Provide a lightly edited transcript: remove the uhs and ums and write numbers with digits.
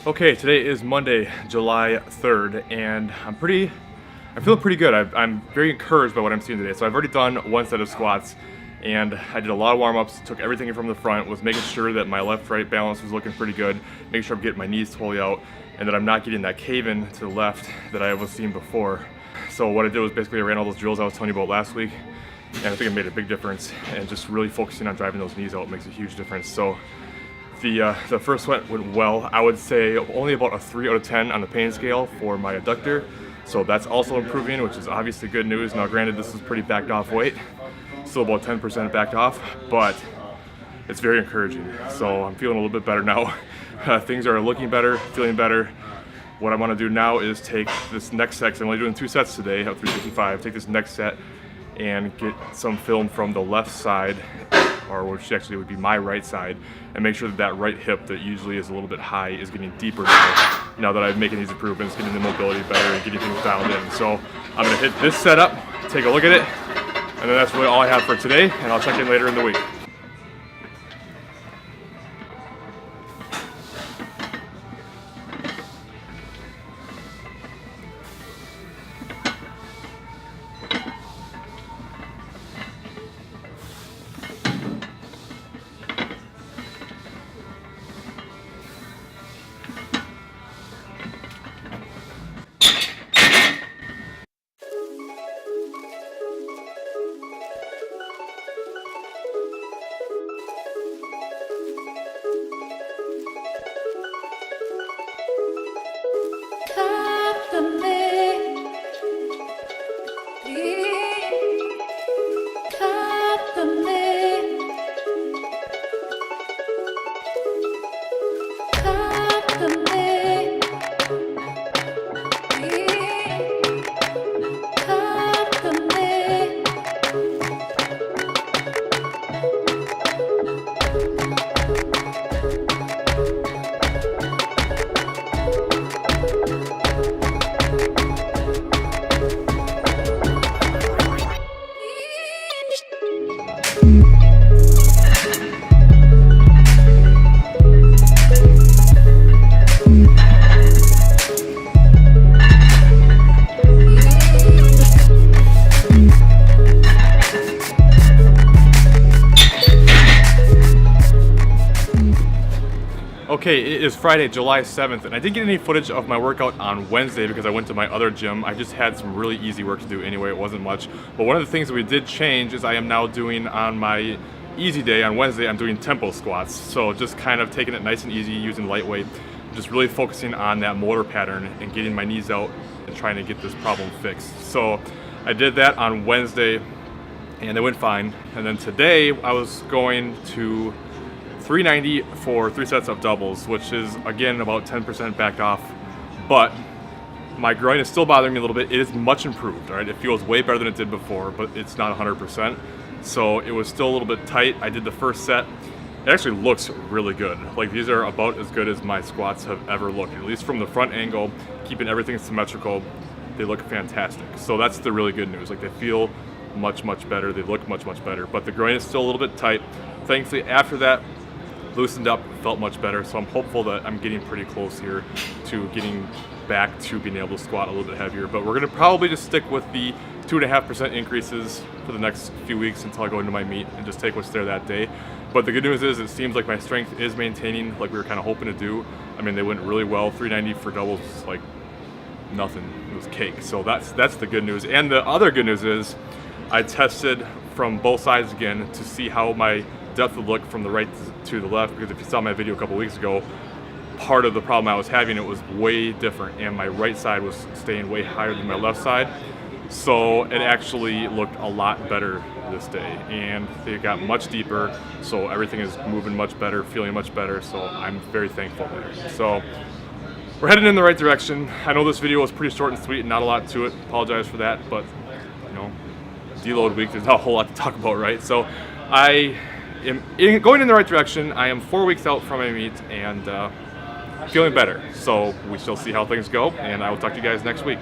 Okay, today is Monday, July 3rd, and I'm feeling pretty good. I'm very encouraged by what I'm seeing today. So I've already done one set of squats, and I did a lot of warm-ups, took everything from the front, was making sure that my left-right balance was looking pretty good, making sure I'm getting my knees totally out, and that I'm not getting that cave-in to the left that I was seeing before. So what I did was basically I ran all those drills I was telling you about last week, and I think it made a big difference, and just really focusing on driving those knees out makes a huge difference. So the first one went well. I would say only about a 3 out of 10 on the pain scale for my adductor. So that's also improving, which is obviously good news. Now granted, this is pretty backed off weight. Still about 10% backed off, but it's very encouraging. So I'm feeling a little bit better now. Things are looking better, feeling better. What I want to do now is take this next set, 'cause I'm only doing 2 sets today of 355, take this next set and get some film from the left side, or which actually would be my right side, and make sure that that right hip that usually is a little bit high is getting deeper now that I'm making these improvements, getting the mobility better and getting things dialed in. So I'm gonna hit this setup, take a look at it, and then that's really all I have for today, and I'll check in later in the week. Okay, it is Friday, July 7th, and I didn't get any footage of my workout on Wednesday because I went to my other gym. I just had some really easy work to do anyway, it wasn't much. But one of the things that we did change is I am now doing on my easy day on Wednesday, I'm doing tempo squats. So just kind of taking it nice and easy, using lightweight, just really focusing on that motor pattern and getting my knees out and trying to get this problem fixed. So I did that on Wednesday and it went fine. And then today I was going to 390 for 3 sets of doubles, which is again about 10% backed off, but my groin is still bothering me a little bit. It is much improved, all right? It feels way better than it did before, but it's not 100%. So it was still a little bit tight. I did the first set. It actually looks really good. Like these are about as good as my squats have ever looked, at least from the front angle, keeping everything symmetrical. They look fantastic. So that's the really good news. Like they feel much better. They look much better, but the groin is still a little bit tight. Thankfully, after that, loosened up, felt much better, so I'm hopeful that I'm getting pretty close here to getting back to being able to squat a little bit heavier. But we're gonna probably just stick with the 2.5% increases for the next few weeks until I go into my meet and just take what's there that day. But the good news is it seems like my strength is maintaining like we were kind of hoping to do. I mean, they went really well. 390 for doubles is like nothing, it was cake. So that's the good news. And the other good news is I tested from both sides again to see how my depth would look from the right to the left, because if you saw my video a couple weeks ago, part of the problem I was having, it was way different, and my right side was staying way higher than my left side. So it actually looked a lot better this day, and they got much deeper, so everything is moving much better, feeling much better, so I'm very thankful there. So we're heading in the right direction. I know this video was pretty short and sweet and not a lot to it, apologize for that, but you know, deload week, there's not a whole lot to talk about, right? So I am going in the right direction. I am 4 weeks out from my meet and feeling better. So we shall see how things go, and I will talk to you guys next week.